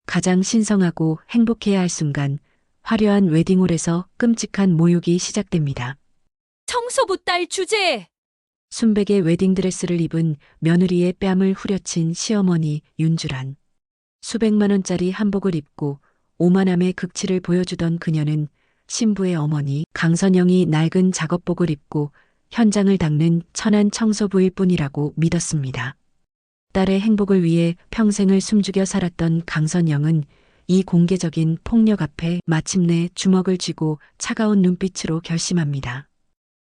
가장 신성하고 행복해야 할 순간, 화려한 웨딩홀에서 끔찍한 모욕이 시작됩니다. 청소부 딸 주제에 순백의 웨딩드레스를 입은 며느리의 뺨을 후려친 시어머니 윤주란. 수백만 원짜리 한복을 입고 오만함의 극치를 보여주던 그녀는 신부의 어머니 강선영이 낡은 작업복을 입고 현장을 닦는 천한 청소부일 뿐이라고 믿었습니다. 딸의 행복을 위해 평생을 숨죽여 살았던 강선영은 이 공개적인 폭력 앞에 마침내 주먹을 쥐고 차가운 눈빛으로 결심합니다.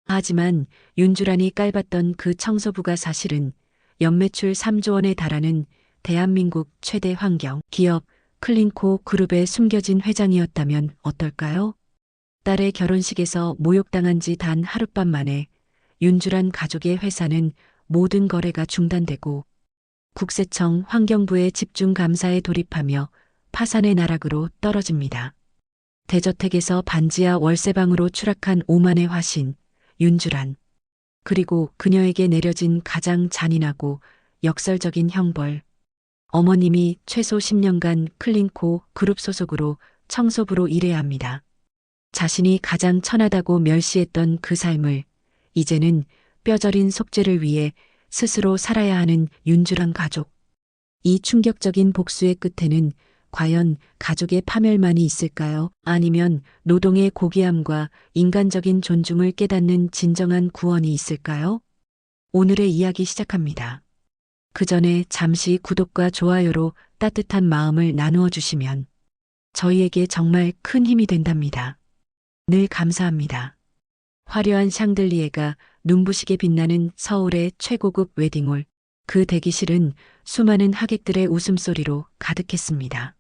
하지만 윤주란이 깔봤던 그 청소부가 사실은 연매출 3조 원에 달하는 대한민국 최대 환경 기업 클린코 그룹의 숨겨진 회장이었다면 어떨까요? 딸의 결혼식에서 모욕당한 지 단 하룻밤 만에 윤주란 가족의 회사는 모든 거래가 중단되고 국세청 환경부의 집중 감사에 돌입하며 파산의 나락으로 떨어집니다. 대저택에서 반지하 월세방으로 추락한 오만의 화신 윤주란. 그리고 그녀에게 내려진 가장 잔인하고 역설적인 형벌. 어머님이 최소 10년간 클린코 그룹 소속으로 청소부로 일해야 합니다. 자신이 가장 천하다고 멸시했던 그 삶을 이제는 뼈저린 속죄를 위해 스스로 살아야 하는 윤주란 가족. 이 충격적인 복수의 끝에는 과연 가족의 파멸만이 있을까요? 아니면 노동의 고귀함과 인간적인 존중을 깨닫는 진정한 구원이 있을까요? 오늘의 이야기 시작합니다. 그 전에 잠시 구독과 좋아요로 따뜻한 마음을 나누어 주시면 저희에게 정말 큰 힘이 된답니다. 늘 감사합니다. 화려한 샹들리에가 눈부시게 빛나는 서울의 최고급 웨딩홀. 그 대기실은 수많은 하객들의 웃음소리로 가득했습니다.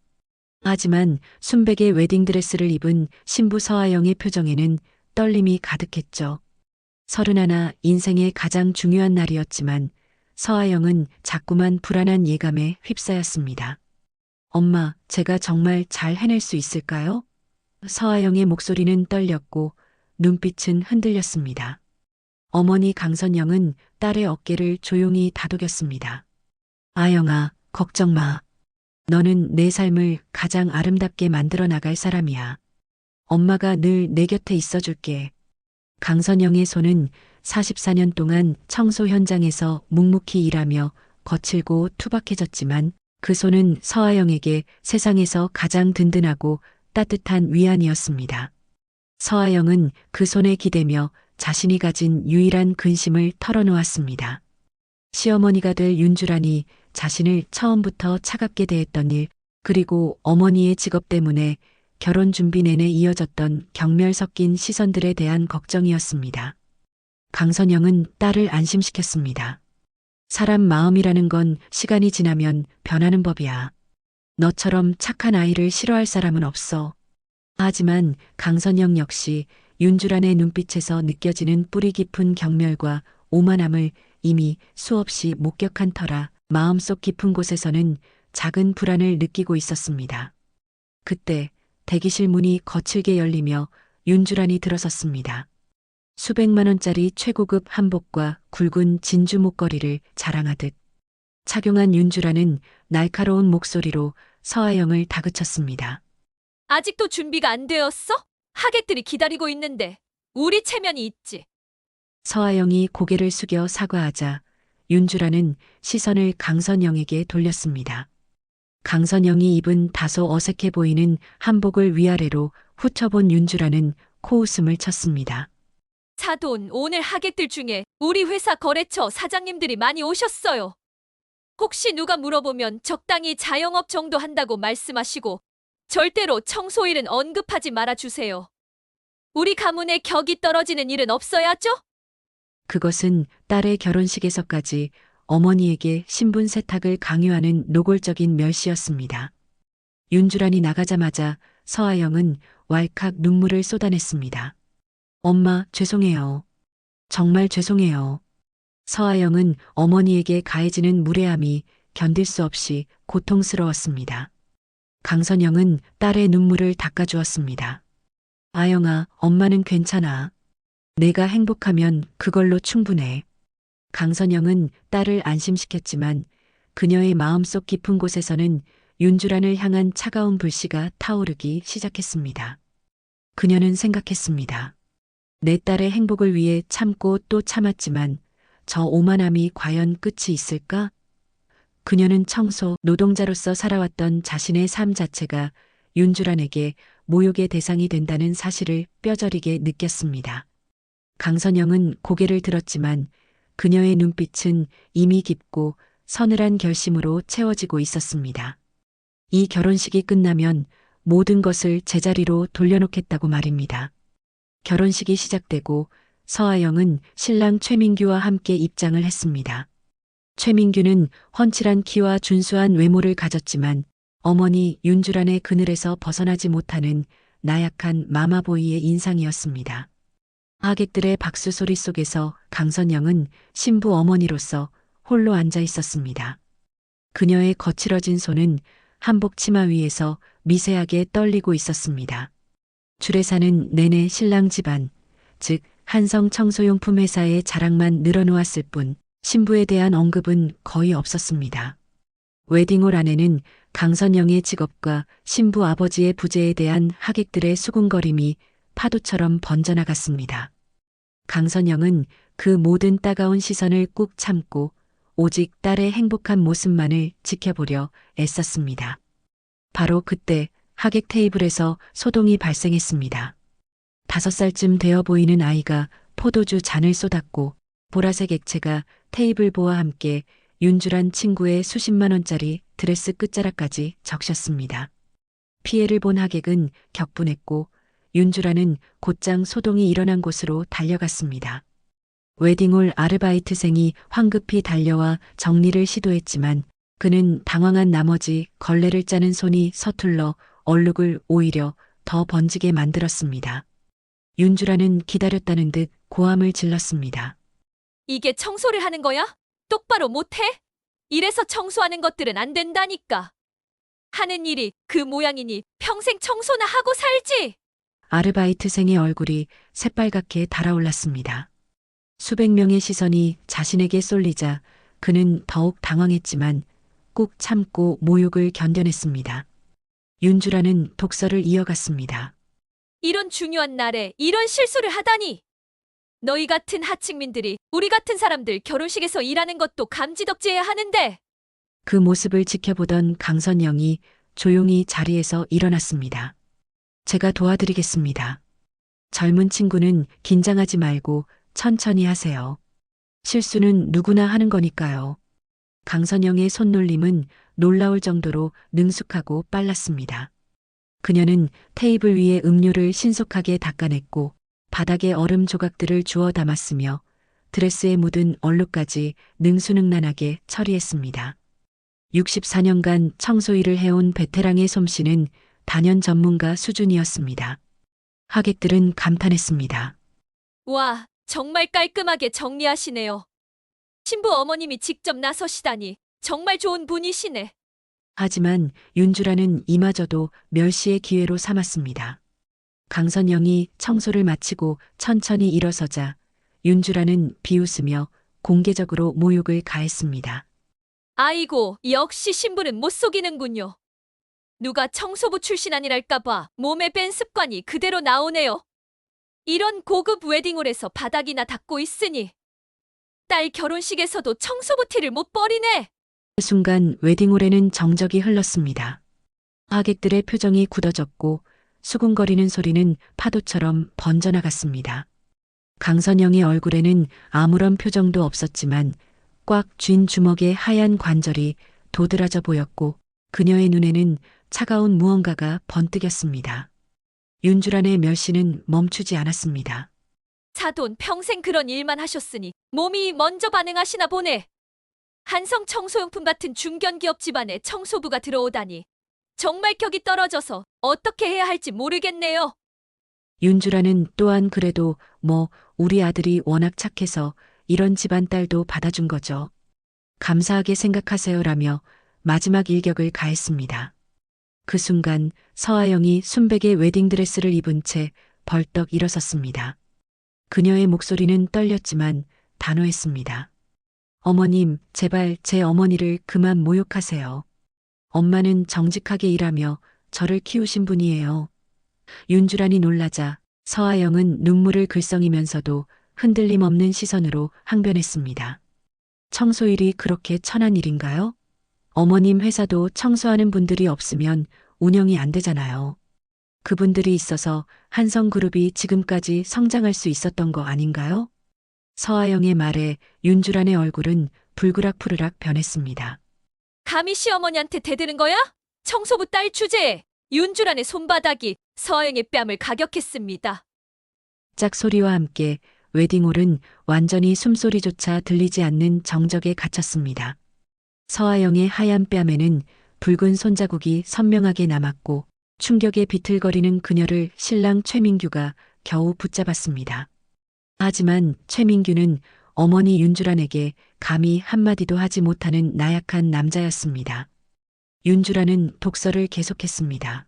하지만 순백의 웨딩드레스를 입은 신부 서아영의 표정에는 떨림이 가득했죠. 31 인생의 가장 중요한 날이었지만 서아영은 자꾸만 불안한 예감에 휩싸였습니다. 엄마, 제가 정말 잘 해낼 수 있을까요? 서아영의 목소리는 떨렸고 눈빛은 흔들렸습니다. 어머니 강선영은 딸의 어깨를 조용히 다독였습니다. 아영아, 걱정 마. 너는 내 삶을 가장 아름답게 만들어 나갈 사람이야. 엄마가 늘 내 곁에 있어줄게. 강선영의 손은 44년 동안 청소 현장에서 묵묵히 일하며 거칠고 투박해졌지만 그 손은 서아영에게 세상에서 가장 든든하고 따뜻한 위안이었습니다. 서아영은 그 손에 기대며 자신이 가진 유일한 근심을 털어놓았습니다. 시어머니가 될 윤주란이 자신을 처음부터 차갑게 대했던 일, 그리고 어머니의 직업 때문에 결혼 준비 내내 이어졌던 경멸 섞인 시선들에 대한 걱정이었습니다. 강선영은 딸을 안심시켰습니다. 사람 마음이라는 건 시간이 지나면 변하는 법이야. 너처럼 착한 아이를 싫어할 사람은 없어. 하지만 강선영 역시 윤주란의 눈빛에서 느껴지는 뿌리 깊은 경멸과 오만함을 이미 수없이 목격한 터라 마음속 깊은 곳에서는 작은 불안을 느끼고 있었습니다. 그때 대기실 문이 거칠게 열리며 윤주란이 들어섰습니다. 수백만 원짜리 최고급 한복과 굵은 진주 목걸이를 자랑하듯 착용한 윤주란은 날카로운 목소리로 서아영을 다그쳤습니다. 아직도 준비가 안 되었어? 하객들이 기다리고 있는데 우리 체면이 있지. 서아영이 고개를 숙여 사과하자 윤주란은 시선을 강선영에게 돌렸습니다. 강선영이 입은 다소 어색해 보이는 한복을 위아래로 훑어본 윤주란은 코웃음을 쳤습니다. 사돈, 오늘 하객들 중에 우리 회사 거래처 사장님들이 많이 오셨어요. 혹시 누가 물어보면 적당히 자영업 정도 한다고 말씀하시고 절대로 청소일은 언급하지 말아주세요. 우리 가문의 격이 떨어지는 일은 없어야죠? 그것은 딸의 결혼식에서까지 어머니에게 신분 세탁을 강요하는 노골적인 멸시였습니다. 윤주란이 나가자마자 서아영은 왈칵 눈물을 쏟아냈습니다. 엄마, 죄송해요. 정말 죄송해요. 서아영은 어머니에게 가해지는 무례함이 견딜 수 없이 고통스러웠습니다. 강선영은 딸의 눈물을 닦아주었습니다. 아영아, 엄마는 괜찮아. 내가 행복하면 그걸로 충분해. 강선영은 딸을 안심시켰지만 그녀의 마음속 깊은 곳에서는 윤주란을 향한 차가운 불씨가 타오르기 시작했습니다. 그녀는 생각했습니다. 내 딸의 행복을 위해 참고 또 참았지만 저 오만함이 과연 끝이 있을까? 그녀는 청소 노동자로서 살아왔던 자신의 삶 자체가 윤주란에게 모욕의 대상이 된다는 사실을 뼈저리게 느꼈습니다. 강선영은 고개를 들었지만 그녀의 눈빛은 이미 깊고 서늘한 결심으로 채워지고 있었습니다. 이 결혼식이 끝나면 모든 것을 제자리로 돌려놓겠다고 말입니다. 결혼식이 시작되고 서아영은 신랑 최민규와 함께 입장을 했습니다. 최민규는 훤칠한 키와 준수한 외모를 가졌지만 어머니 윤주란의 그늘에서 벗어나지 못하는 나약한 마마보이의 인상이었습니다. 하객들의 박수 소리 속에서 강선영은 신부 어머니로서 홀로 앉아 있었습니다. 그녀의 거칠어진 손은 한복 치마 위에서 미세하게 떨리고 있었습니다. 줄에 사는 내내 신랑 집안, 즉 한성 청소용품 회사의 자랑만 늘어놓았을 뿐 신부에 대한 언급은 거의 없었습니다. 웨딩홀 안에는 강선영의 직업과 신부 아버지의 부재에 대한 하객들의 수군거림이 파도처럼 번져나갔습니다. 강선영은 그 모든 따가운 시선을 꾹 참고 오직 딸의 행복한 모습만을 지켜보려 애썼습니다. 바로 그때 하객 테이블에서 소동이 발생했습니다. 5살쯤 되어 보이는 아이가 포도주 잔을 쏟았고 보라색 액체가 테이블보와 함께 윤주란 친구의 수십만 원짜리 드레스 끝자락까지 적셨습니다. 피해를 본 하객은 격분했고 윤주란은 곧장 소동이 일어난 곳으로 달려갔습니다. 웨딩홀 아르바이트생이 황급히 달려와 정리를 시도했지만 그는 당황한 나머지 걸레를 짜는 손이 서툴러 얼룩을 오히려 더 번지게 만들었습니다. 윤주란은 기다렸다는 듯 고함을 질렀습니다. 이게 청소를 하는 거야? 똑바로 못해? 이래서 청소하는 것들은 안 된다니까. 하는 일이 그 모양이니 평생 청소나 하고 살지. 아르바이트생의 얼굴이 새빨갛게 달아올랐습니다. 수백 명의 시선이 자신에게 쏠리자 그는 더욱 당황했지만 꾹 참고 모욕을 견뎌냈습니다. 윤주라는 독서를 이어갔습니다. 이런 중요한 날에 이런 실수를 하다니. 너희 같은 하층민들이 우리 같은 사람들 결혼식에서 일하는 것도 감지덕지해야 하는데. 그 모습을 지켜보던 강선영이 조용히 자리에서 일어났습니다. 제가 도와드리겠습니다. 젊은 친구는 긴장하지 말고 천천히 하세요. 실수는 누구나 하는 거니까요. 강선영의 손놀림은 놀라울 정도로 능숙하고 빨랐습니다. 그녀는 테이블 위에 음료를 신속하게 닦아냈고 바닥에 얼음 조각들을 주워 담았으며 드레스에 묻은 얼룩까지 능수능란하게 처리했습니다. 64년간 청소 일을 해온 베테랑의 솜씨는 단연 전문가 수준이었습니다. 하객들은 감탄했습니다. 와, 정말 깔끔하게 정리하시네요. 신부 어머님이 직접 나서시다니 정말 좋은 분이시네. 하지만 윤주라는 이마저도 멸시의 기회로 삼았습니다. 강선영이 청소를 마치고 천천히 일어서자 윤주라는 비웃으며 공개적으로 모욕을 가했습니다. 아이고, 역시 신부는 못 속이는군요. 누가 청소부 출신 아니랄까봐 몸에 뺀 습관이 그대로 나오네요. 이런 고급 웨딩홀에서 바닥이나 닦고 있으니 딸 결혼식에서도 청소부 티를 못 버리네. 그 순간 웨딩홀에는 정적이 흘렀습니다. 하객들의 표정이 굳어졌고 수군거리는 소리는 파도처럼 번져나갔습니다. 강선영의 얼굴에는 아무런 표정도 없었지만 꽉 쥔 주먹의 하얀 관절이 도드라져 보였고 그녀의 눈에는 차가운 무언가가 번뜩였습니다. 윤주란의 멸시는 멈추지 않았습니다. 사돈 평생 그런 일만 하셨으니 몸이 먼저 반응하시나 보네. 한성 청소용품 같은 중견기업 집안에 청소부가 들어오다니 정말 격이 떨어져서 어떻게 해야 할지 모르겠네요. 윤주란은 또한 그래도 우리 아들이 워낙 착해서 이런 집안 딸도 받아준 거죠. 감사하게 생각하세요라며 마지막 일격을 가했습니다. 그 순간 서아영이 순백의 웨딩드레스를 입은 채 벌떡 일어섰습니다. 그녀의 목소리는 떨렸지만 단호했습니다. 어머님, 제발 제 어머니를 그만 모욕하세요. 엄마는 정직하게 일하며 저를 키우신 분이에요. 윤주란이 놀라자 서아영은 눈물을 글썽이면서도 흔들림 없는 시선으로 항변했습니다. 청소일이 그렇게 천한 일인가요? 어머님 회사도 청소하는 분들이 없으면 운영이 안 되잖아요. 그분들이 있어서 한성그룹이 지금까지 성장할 수 있었던 거 아닌가요? 서아영의 말에 윤주란의 얼굴은 불그락푸르락 변했습니다. 감히 시어머니한테 대드는 거야? 청소부 딸 주제에 윤주란의 손바닥이 서아영의 뺨을 가격했습니다. 짝소리와 함께 웨딩홀은 완전히 숨소리조차 들리지 않는 정적에 갇혔습니다. 서아영의 하얀 뺨에는 붉은 손자국이 선명하게 남았고 충격에 비틀거리는 그녀를 신랑 최민규가 겨우 붙잡았습니다. 하지만 최민규는 어머니 윤주란에게 감히 한마디도 하지 못하는 나약한 남자였습니다. 윤주란은 독서를 계속했습니다.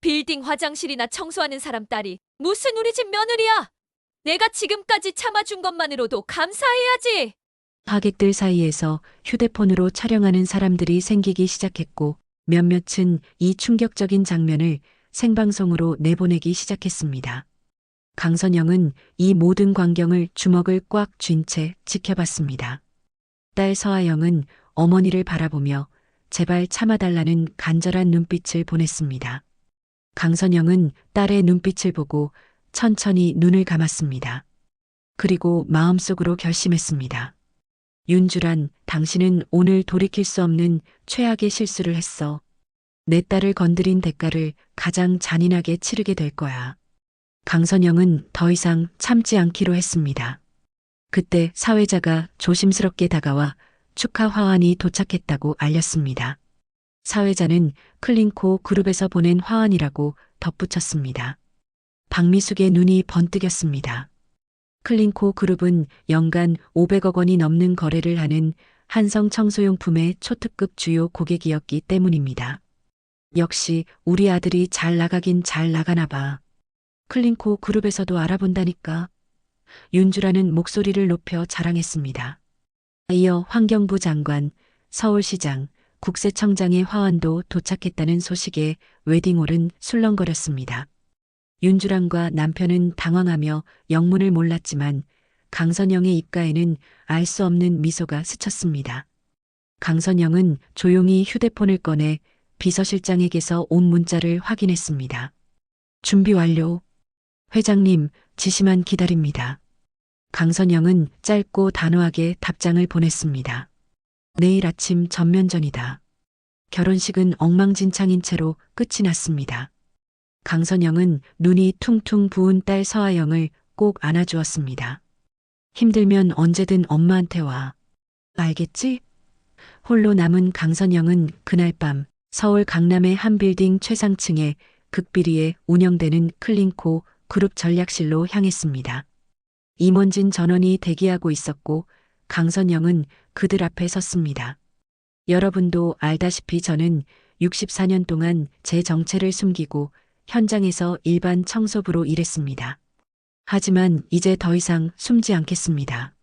빌딩 화장실이나 청소하는 사람 딸이 무슨 우리 집 며느리야? 내가 지금까지 참아준 것만으로도 감사해야지. 하객들 사이에서 휴대폰으로 촬영하는 사람들이 생기기 시작했고 몇몇은 이 충격적인 장면을 생방송으로 내보내기 시작했습니다. 강선영은 이 모든 광경을 주먹을 꽉 쥔 채 지켜봤습니다. 딸 서아영은 어머니를 바라보며 제발 참아달라는 간절한 눈빛을 보냈습니다. 강선영은 딸의 눈빛을 보고 천천히 눈을 감았습니다. 그리고 마음속으로 결심했습니다. 윤주란, 당신은 오늘 돌이킬 수 없는 최악의 실수를 했어. 내 딸을 건드린 대가를 가장 잔인하게 치르게 될 거야. 강선영은 더 이상 참지 않기로 했습니다. 그때 사회자가 조심스럽게 다가와 축하 화환이 도착했다고 알렸습니다. 사회자는 클린코 그룹에서 보낸 화환이라고 덧붙였습니다. 박미숙의 눈이 번뜩였습니다. 클린코 그룹은 연간 500억 원이 넘는 거래를 하는 한성 청소용품의 초특급 주요 고객이었기 때문입니다. 역시 우리 아들이 잘 나가긴 잘 나가나 봐. 클린코 그룹에서도 알아본다니까. 윤주라는 목소리를 높여 자랑했습니다. 이어 환경부 장관, 서울시장, 국세청장의 화환도 도착했다는 소식에 웨딩홀은 술렁거렸습니다. 윤주란과 남편은 당황하며 영문을 몰랐지만 강선영의 입가에는 알 수 없는 미소가 스쳤습니다. 강선영은 조용히 휴대폰을 꺼내 비서실장에게서 온 문자를 확인했습니다. 준비 완료. 회장님, 지시만 기다립니다. 강선영은 짧고 단호하게 답장을 보냈습니다. 내일 아침 전면전이다. 결혼식은 엉망진창인 채로 끝이 났습니다. 강선영은 눈이 퉁퉁 부은 딸 서아영을 꼭 안아주었습니다. 힘들면 언제든 엄마한테 와. 알겠지? 홀로 남은 강선영은 그날 밤 서울 강남의 한 빌딩 최상층에 극비리에 운영되는 클린코 그룹 전략실로 향했습니다. 임원진 전원이 대기하고 있었고 강선영은 그들 앞에 섰습니다. 여러분도 알다시피 저는 64년 동안 제 정체를 숨기고 현장에서 일반 청소부로 일했습니다. 하지만 이제 더 이상 숨지 않겠습니다.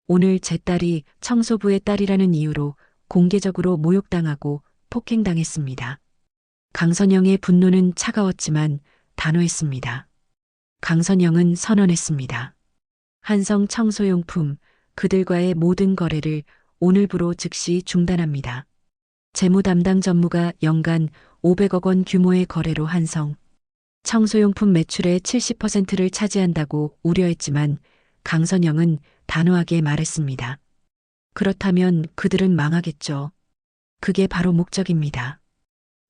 오늘 제 딸이 청소부의 딸이라는 이유로 공개적으로 모욕당하고 폭행당했습니다. 강선영의 분노는 차가웠지만 단호했습니다. 강선영은 선언했습니다. 한성 청소용품, 그들과의 모든 거래를 오늘부로 즉시 중단합니다. 재무 담당 전무가 연간 500억 원 규모의 거래로 한성 청소용품 매출의 70%를 차지한다고 우려했지만 강선영은 단호하게 말했습니다. 그렇다면 그들은 망하겠죠. 그게 바로 목적입니다.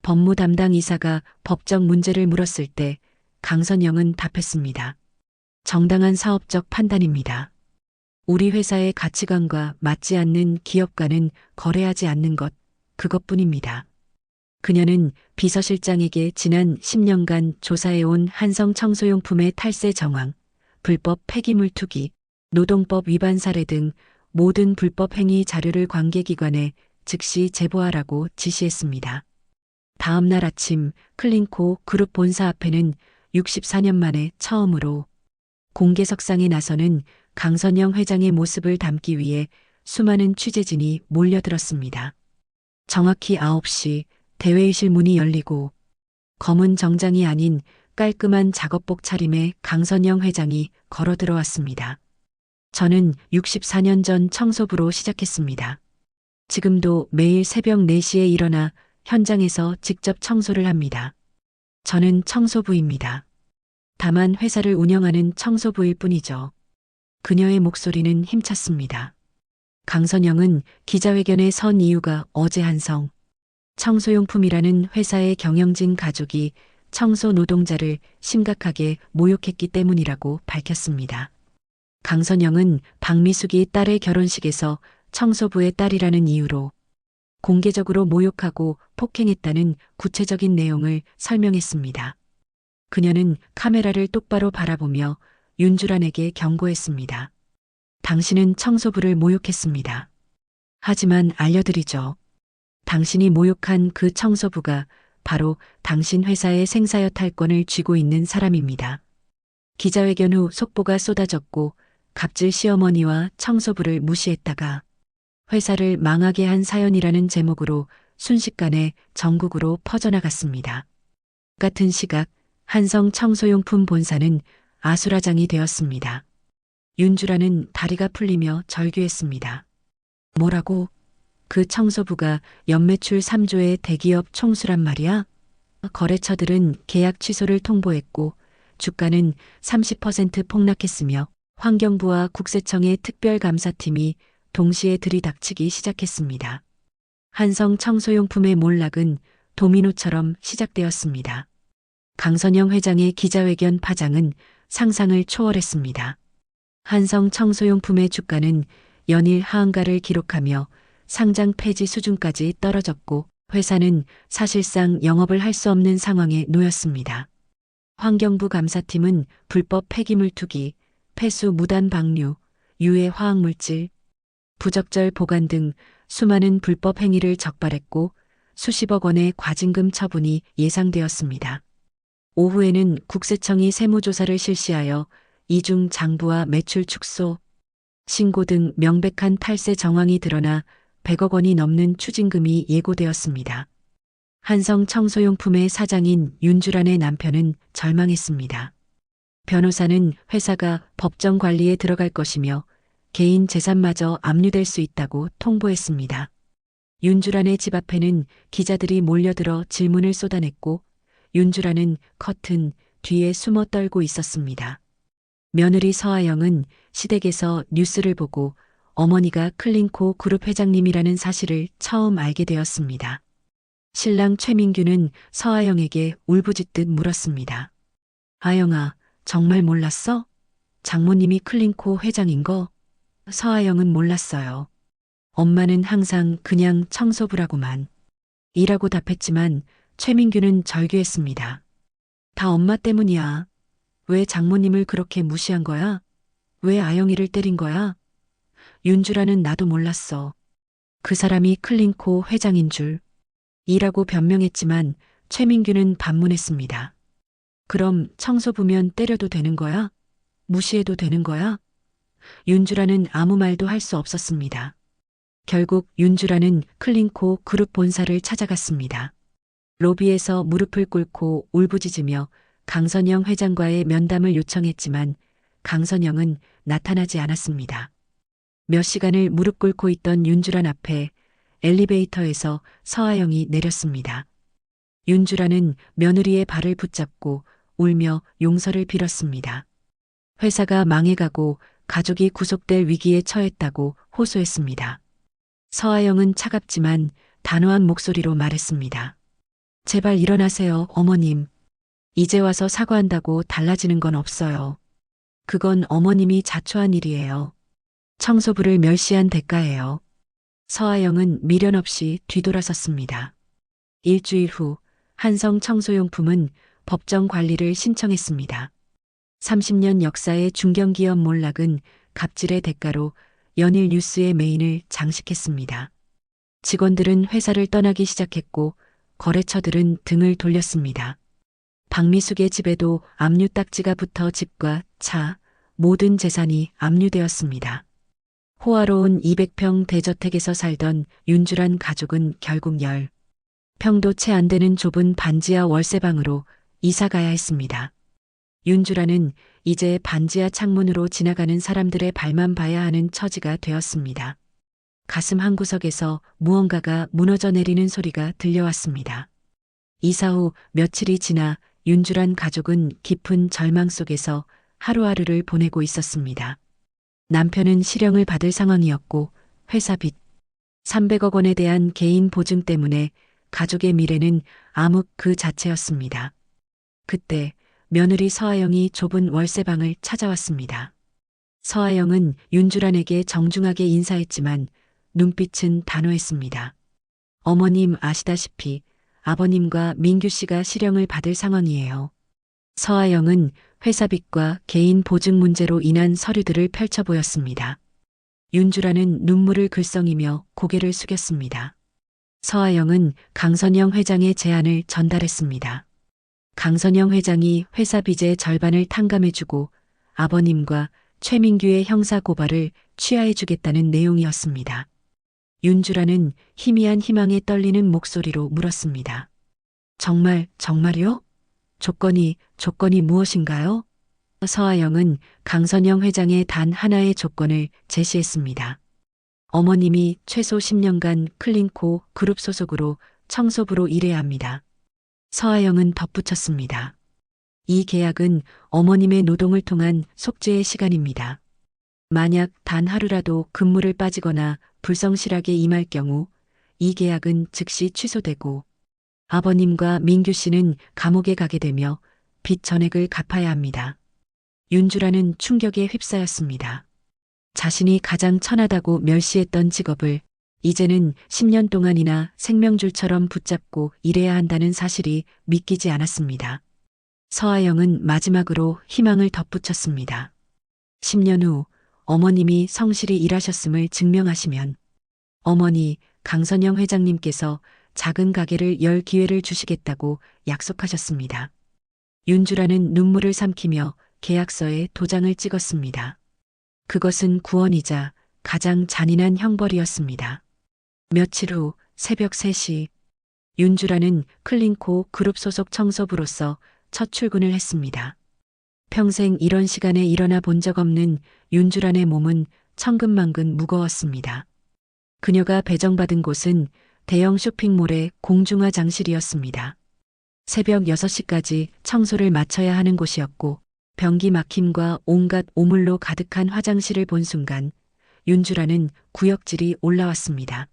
법무 담당 이사가 법적 문제를 물었을 때 강선영은 답했습니다. 정당한 사업적 판단입니다. 우리 회사의 가치관과 맞지 않는 기업과는 거래하지 않는 것, 그것뿐입니다. 그녀는 비서실장에게 지난 10년간 조사해온 한성 청소용품의 탈세 정황, 불법 폐기물 투기, 노동법 위반 사례 등 모든 불법 행위 자료를 관계기관에 즉시 제보하라고 지시했습니다. 다음 날 아침 클린코 그룹 본사 앞에는 64년 만에 처음으로 공개석상에 나서는 강선영 회장의 모습을 담기 위해 수많은 취재진이 몰려들었습니다. 정확히 9시 대회의실 문이 열리고 검은 정장이 아닌 깔끔한 작업복 차림의 강선영 회장이 걸어 들어왔습니다. 저는 64년 전 청소부로 시작했습니다. 지금도 매일 새벽 4시에 일어나 현장에서 직접 청소를 합니다. 저는 청소부입니다. 다만 회사를 운영하는 청소부일 뿐이죠. 그녀의 목소리는 힘찼습니다. 강선영은 기자회견에 선 이유가 어제 한성 청소용품이라는 회사의 경영진 가족이 청소 노동자를 심각하게 모욕했기 때문이라고 밝혔습니다. 강선영은 박미숙이 딸의 결혼식에서 청소부의 딸이라는 이유로 공개적으로 모욕하고 폭행했다는 구체적인 내용을 설명했습니다. 그녀는 카메라를 똑바로 바라보며 윤주란에게 경고했습니다. 당신은 청소부를 모욕했습니다. 하지만 알려드리죠. 당신이 모욕한 그 청소부가 바로 당신 회사의 생사여탈권을 쥐고 있는 사람입니다. 기자회견 후 속보가 쏟아졌고 갑질 시어머니와 청소부를 무시했다가 회사를 망하게 한 사연이라는 제목으로 순식간에 전국으로 퍼져나갔습니다. 같은 시각 한성 청소용품 본사는 아수라장이 되었습니다. 윤주라는 다리가 풀리며 절규했습니다. 뭐라고? 그 청소부가 연매출 3조의 대기업 총수란 말이야? 거래처들은 계약 취소를 통보했고 주가는 30% 폭락했으며 환경부와 국세청의 특별감사팀이 동시에 들이닥치기 시작했습니다. 한성 청소용품의 몰락은 도미노처럼 시작되었습니다. 강선영 회장의 기자회견 파장은 상상을 초월했습니다. 한성 청소용품의 주가는 연일 하한가를 기록하며 상장 폐지 수준까지 떨어졌고 회사는 사실상 영업을 할 수 없는 상황에 놓였습니다. 환경부 감사팀은 불법 폐기물 투기, 폐수 무단 방류, 유해 화학물질, 부적절 보관 등 수많은 불법 행위를 적발했고 수십억 원의 과징금 처분이 예상되었습니다. 오후에는 국세청이 세무조사를 실시하여 이중 장부와 매출 축소, 신고 등 명백한 탈세 정황이 드러나 100억 원이 넘는 추징금이 예고되었습니다. 한성 청소용품의 사장인 윤주란의 남편은 절망했습니다. 변호사는 회사가 법정 관리에 들어갈 것이며 개인 재산마저 압류될 수 있다고 통보했습니다. 윤주란의 집 앞에는 기자들이 몰려들어 질문을 쏟아냈고 윤주란은 커튼 뒤에 숨어 떨고 있었습니다. 며느리 서아영은 시댁에서 뉴스를 보고 어머니가 클린코 그룹 회장님이라는 사실을 처음 알게 되었습니다. 신랑 최민규는 서아영에게 울부짖듯 물었습니다. 아영아, 정말 몰랐어? 장모님이 클린코 회장인 거? 서아영은 몰랐어요. 엄마는 항상 그냥 청소부라고만. 이라고 답했지만 최민규는 절규했습니다. 다 엄마 때문이야. 왜 장모님을 그렇게 무시한 거야? 왜 아영이를 때린 거야? 윤주라는 나도 몰랐어. 그 사람이 클린코 회장인 줄. 이라고 변명했지만 최민규는 반문했습니다. 그럼 청소부면 때려도 되는 거야? 무시해도 되는 거야? 윤주라는 아무 말도 할 수 없었습니다. 결국 윤주라는 클린코 그룹 본사를 찾아갔습니다. 로비에서 무릎을 꿇고 울부짖으며 강선영 회장과의 면담을 요청했지만 강선영은 나타나지 않았습니다. 몇 시간을 무릎 꿇고 있던 윤주란 앞에 엘리베이터에서 서아영이 내렸습니다. 윤주란은 며느리의 발을 붙잡고 울며 용서를 빌었습니다. 회사가 망해가고 가족이 구속될 위기에 처했다고 호소했습니다. 서아영은 차갑지만 단호한 목소리로 말했습니다. 제발 일어나세요, 어머님. 이제 와서 사과한다고 달라지는 건 없어요. 그건 어머님이 자초한 일이에요. 청소부를 멸시한 대가예요. 서아영은 미련 없이 뒤돌아섰습니다. 일주일 후 한성 청소용품은 법정 관리를 신청했습니다. 30년 역사의 중견기업 몰락은 갑질의 대가로 연일 뉴스의 메인을 장식했습니다. 직원들은 회사를 떠나기 시작했고 거래처들은 등을 돌렸습니다. 박미숙의 집에도 압류 딱지가 붙어 집과 차, 모든 재산이 압류되었습니다. 호화로운 200평 대저택에서 살던 윤주란 가족은 결국 평도 채 안 되는 좁은 반지하 월세방으로 이사 가야 했습니다. 윤주라는 이제 반지하 창문으로 지나가는 사람들의 발만 봐야 하는 처지가 되었습니다. 가슴 한구석에서 무언가가 무너져 내리는 소리가 들려왔습니다. 이사 후 며칠이 지나 윤주란 가족은 깊은 절망 속에서 하루하루를 보내고 있었습니다. 남편은 실형을 받을 상황이었고 회사 빚 300억 원에 대한 개인 보증 때문에 가족의 미래는 암흑 그 자체였습니다. 그때 며느리 서아영이 좁은 월세방을 찾아왔습니다. 서아영은 윤주란에게 정중하게 인사했지만 눈빛은 단호했습니다. 어머님 아시다시피 아버님과 민규 씨가 실형을 받을 상황이에요. 서아영은 회사 빚과 개인 보증 문제로 인한 서류들을 펼쳐 보였습니다. 윤주라는 눈물을 글썽이며 고개를 숙였습니다. 서아영은 강선영 회장의 제안을 전달했습니다. 강선영 회장이 회사 빚의 절반을 탕감해주고 아버님과 최민규의 형사 고발을 취하해주겠다는 내용이었습니다. 윤주라는 희미한 희망에 떨리는 목소리로 물었습니다. 정말요? 조건이 무엇인가요? 서아영은 강선영 회장의 단 하나의 조건을 제시했습니다. 어머님이 최소 10년간 클린코 그룹 소속으로 청소부로 일해야 합니다. 서아영은 덧붙였습니다. 이 계약은 어머님의 노동을 통한 속죄의 시간입니다. 만약 단 하루라도 근무를 빠지거나 불성실하게 임할 경우 이 계약은 즉시 취소되고 아버님과 민규 씨는 감옥에 가게 되며 빚 전액을 갚아야 합니다. 윤주라는 충격에 휩싸였습니다. 자신이 가장 천하다고 멸시했던 직업을 이제는 10년 동안이나 생명줄처럼 붙잡고 일해야 한다는 사실이 믿기지 않았습니다. 서아영은 마지막으로 희망을 덧붙였습니다. 10년 후 어머님이 성실히 일하셨음을 증명하시면 어머니 강선영 회장님께서 작은 가게를 열 기회를 주시겠다고 약속하셨습니다. 윤주라는 눈물을 삼키며 계약서에 도장을 찍었습니다. 그것은 구원이자 가장 잔인한 형벌이었습니다. 며칠 후 새벽 3시 윤주라는 클린코 그룹 소속 청소부로서 첫 출근을 했습니다. 평생 이런 시간에 일어나 본 적 없는 윤주란의 몸은 천근만근 무거웠습니다. 그녀가 배정받은 곳은 대형 쇼핑몰의 공중화 장실이었습니다. 새벽 6시까지 청소를 마쳐야 하는 곳이었고 변기 막힘과 온갖 오물로 가득한 화장실을 본 순간 윤주라는 구역질이 올라왔습니다.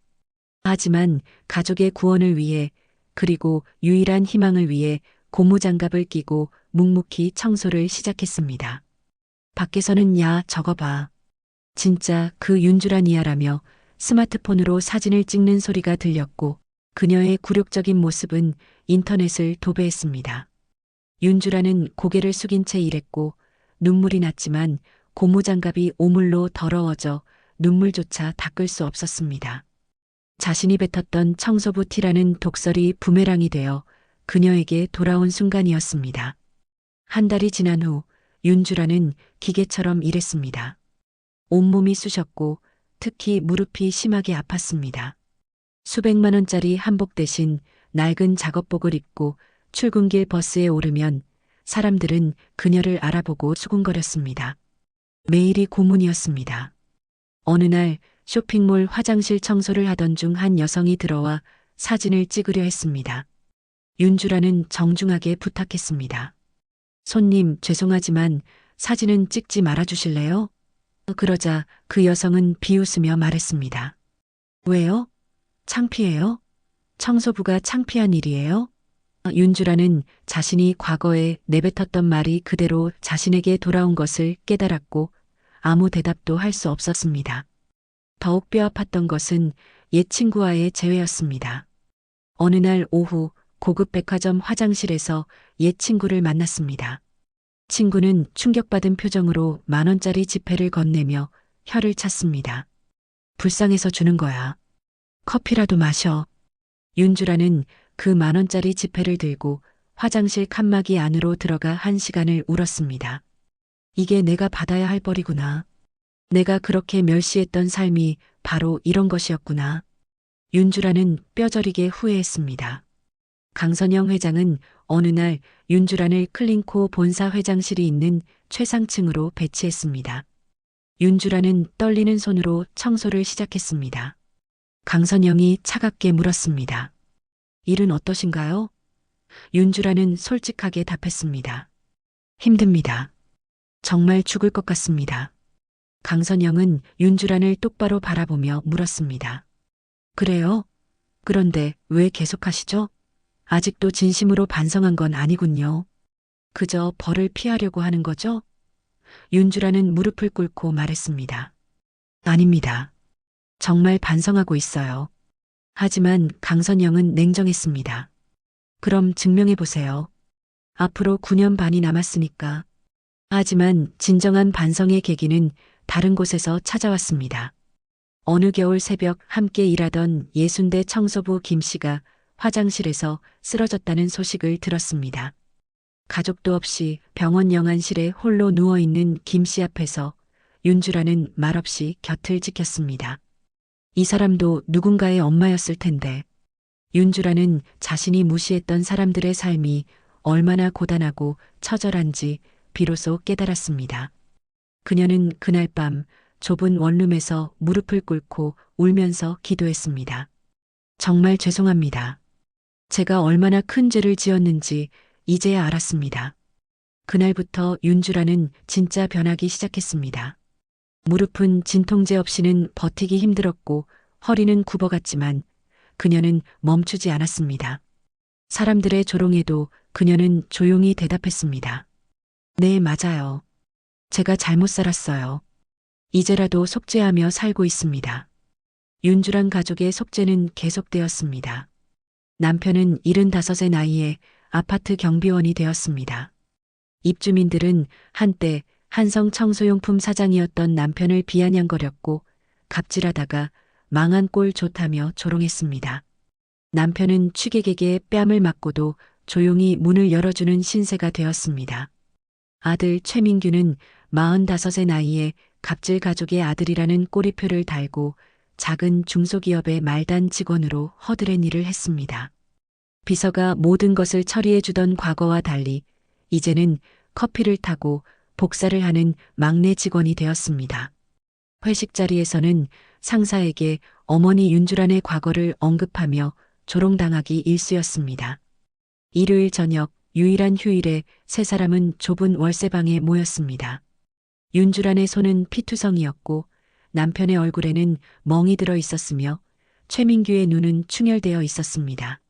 하지만 가족의 구원을 위해 그리고 유일한 희망을 위해 고무장갑을 끼고 묵묵히 청소를 시작했습니다. 밖에서는 야 저거 봐. 진짜 그 윤주란이야라며 스마트폰으로 사진을 찍는 소리가 들렸고 그녀의 굴욕적인 모습은 인터넷을 도배했습니다. 윤주라는 고개를 숙인 채 일했고 눈물이 났지만 고무장갑이 오물로 더러워져 눈물조차 닦을 수 없었습니다. 자신이 뱉었던 청소부 티라는 독설이 부메랑이 되어 그녀에게 돌아온 순간이었습니다. 한 달이 지난 후 윤주라는 기계처럼 일했습니다. 온몸이 쑤셨고 특히 무릎이 심하게 아팠습니다. 수백만 원짜리 한복 대신 낡은 작업복을 입고 출근길 버스에 오르면 사람들은 그녀를 알아보고 수군거렸습니다. 매일이 고문이었습니다. 어느 날 쇼핑몰 화장실 청소를 하던 중 한 여성이 들어와 사진을 찍으려 했습니다. 윤주라는 정중하게 부탁했습니다. 손님, 죄송하지만 사진은 찍지 말아주실래요? 그러자 그 여성은 비웃으며 말했습니다. 왜요? 창피해요? 청소부가 창피한 일이에요? 윤주라는 자신이 과거에 내뱉었던 말이 그대로 자신에게 돌아온 것을 깨달았고 아무 대답도 할 수 없었습니다. 더욱 뼈아팠던 것은 옛 친구와의 재회였습니다. 어느 날 오후 고급 백화점 화장실에서 옛 친구를 만났습니다. 친구는 충격받은 표정으로 10,000원짜리 지폐를 건네며 혀를 찼습니다. 불쌍해서 주는 거야. 커피라도 마셔. 윤주라는 그 10,000원짜리 지폐를 들고 화장실 칸막이 안으로 들어가 1시간을 울었습니다. 이게 내가 받아야 할 벌이구나. 내가 그렇게 멸시했던 삶이 바로 이런 것이었구나. 윤주라는 뼈저리게 후회했습니다. 강선영 회장은 어느 날 윤주란을 클린코 본사 회장실이 있는 최상층으로 배치했습니다. 윤주란은 떨리는 손으로 청소를 시작했습니다. 강선영이 차갑게 물었습니다. 일은 어떠신가요? 윤주란은 솔직하게 답했습니다. 힘듭니다. 정말 죽을 것 같습니다. 강선영은 윤주란을 똑바로 바라보며 물었습니다. 그래요? 그런데 왜 계속하시죠? 아직도 진심으로 반성한 건 아니군요. 그저 벌을 피하려고 하는 거죠? 윤주라는 무릎을 꿇고 말했습니다. 아닙니다. 정말 반성하고 있어요. 하지만 강선영은 냉정했습니다. 그럼 증명해 보세요. 앞으로 9년 반이 남았으니까. 하지만 진정한 반성의 계기는 다른 곳에서 찾아왔습니다. 어느 겨울 새벽 함께 일하던 예순대 청소부 김 씨가 화장실에서 쓰러졌다는 소식을 들었습니다. 가족도 없이 병원 영안실에 홀로 누워있는 김 씨 앞에서 윤주라는 말없이 곁을 지켰습니다. 이 사람도 누군가의 엄마였을 텐데 윤주라는 자신이 무시했던 사람들의 삶이 얼마나 고단하고 처절한지 비로소 깨달았습니다. 그녀는 그날 밤 좁은 원룸에서 무릎을 꿇고 울면서 기도했습니다. 정말 죄송합니다. 제가 얼마나 큰 죄를 지었는지 이제야 알았습니다. 그날부터 윤주라는 진짜 변하기 시작했습니다. 무릎은 진통제 없이는 버티기 힘들었고 허리는 굽어갔지만 그녀는 멈추지 않았습니다. 사람들의 조롱에도 그녀는 조용히 대답했습니다. 네, 맞아요. 제가 잘못 살았어요. 이제라도 속죄하며 살고 있습니다. 윤주란 가족의 속죄는 계속되었습니다. 남편은 75의 나이에 아파트 경비원이 되었습니다. 입주민들은 한때 한성 청소용품 사장이었던 남편을 비아냥거렸고 갑질하다가 망한 꼴 좋다며 조롱했습니다. 남편은 취객에게 뺨을 맞고도 조용히 문을 열어주는 신세가 되었습니다. 아들 최민규는 45의 나이에 갑질 가족의 아들이라는 꼬리표를 달고 작은 중소기업의 말단 직원으로 허드렛 일을 했습니다. 비서가 모든 것을 처리해주던 과거와 달리 이제는 커피를 타고 복사를 하는 막내 직원이 되었습니다. 회식 자리에서는 상사에게 어머니 윤주란의 과거를 언급하며 조롱당하기 일쑤였습니다. 일요일 저녁 유일한 휴일에 세 사람은 좁은 월세방에 모였습니다. 윤주란의 손은 피투성이었고 남편의 얼굴에는 멍이 들어 있었으며 최민규의 눈은 충혈되어 있었습니다.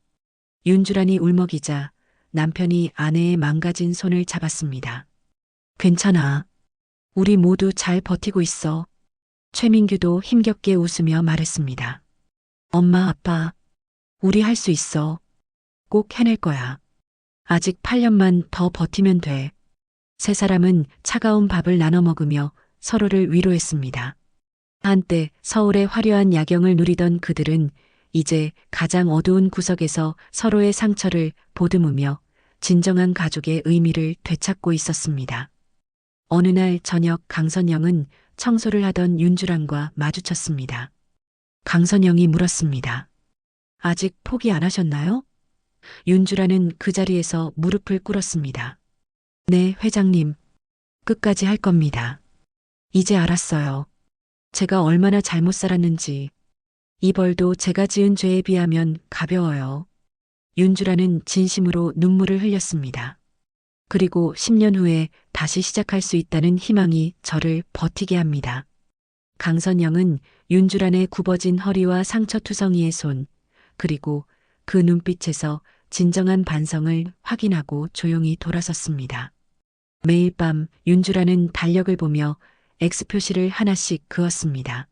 윤주란이 울먹이자 남편이 아내의 망가진 손을 잡았습니다. 괜찮아. 우리 모두 잘 버티고 있어. 최민규도 힘겹게 웃으며 말했습니다. 엄마, 아빠, 우리 할 수 있어. 꼭 해낼 거야. 아직 8년만 더 버티면 돼. 세 사람은 차가운 밥을 나눠 먹으며 서로를 위로했습니다. 한때 서울의 화려한 야경을 누리던 그들은 이제 가장 어두운 구석에서 서로의 상처를 보듬으며 진정한 가족의 의미를 되찾고 있었습니다. 어느 날 저녁 강선영은 청소를 하던 윤주란과 마주쳤습니다. 강선영이 물었습니다. 아직 포기 안 하셨나요? 윤주란은 그 자리에서 무릎을 꿇었습니다. 네, 회장님. 끝까지 할 겁니다. 이제 알았어요. 제가 얼마나 잘못 살았는지. 이 벌도 제가 지은 죄에 비하면 가벼워요. 윤주라는 진심으로 눈물을 흘렸습니다. 그리고 10년 후에 다시 시작할 수 있다는 희망이 저를 버티게 합니다. 강선영은 윤주란의 굽어진 허리와 상처투성이의 손, 그리고 그 눈빛에서 진정한 반성을 확인하고 조용히 돌아섰습니다. 매일 밤 윤주란은 달력을 보며 X표시를 하나씩 그었습니다.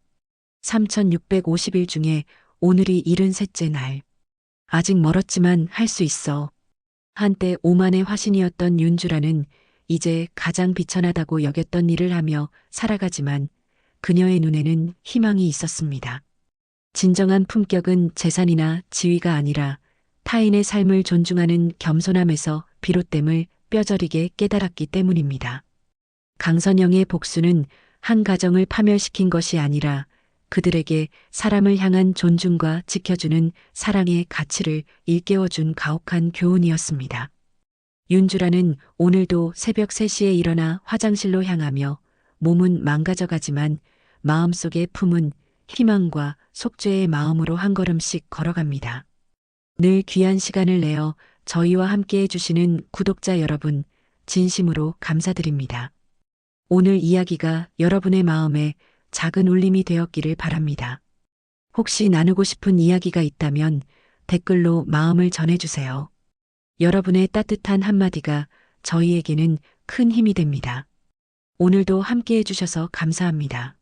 3650일 중에 오늘이 73째 날. 아직 멀었지만 할 수 있어. 한때 오만의 화신이었던 윤주라는 이제 가장 비천하다고 여겼던 일을 하며 살아가지만 그녀의 눈에는 희망이 있었습니다. 진정한 품격은 재산이나 지위가 아니라 타인의 삶을 존중하는 겸손함에서 비롯됨을 뼈저리게 깨달았기 때문입니다. 강선영의 복수는 한 가정을 파멸시킨 것이 아니라 그들에게 사람을 향한 존중과 지켜주는 사랑의 가치를 일깨워준 가혹한 교훈이었습니다. 윤주라는 오늘도 새벽 3시에 일어나 화장실로 향하며 몸은 망가져가지만 마음속에 품은 희망과 속죄의 마음으로 한 걸음씩 걸어갑니다. 늘 귀한 시간을 내어 저희와 함께 해주시는 구독자 여러분, 진심으로 감사드립니다. 오늘 이야기가 여러분의 마음에 작은 울림이 되었기를 바랍니다. 혹시 나누고 싶은 이야기가 있다면 댓글로 마음을 전해주세요. 여러분의 따뜻한 한마디가 저희에게는 큰 힘이 됩니다. 오늘도 함께 해주셔서 감사합니다.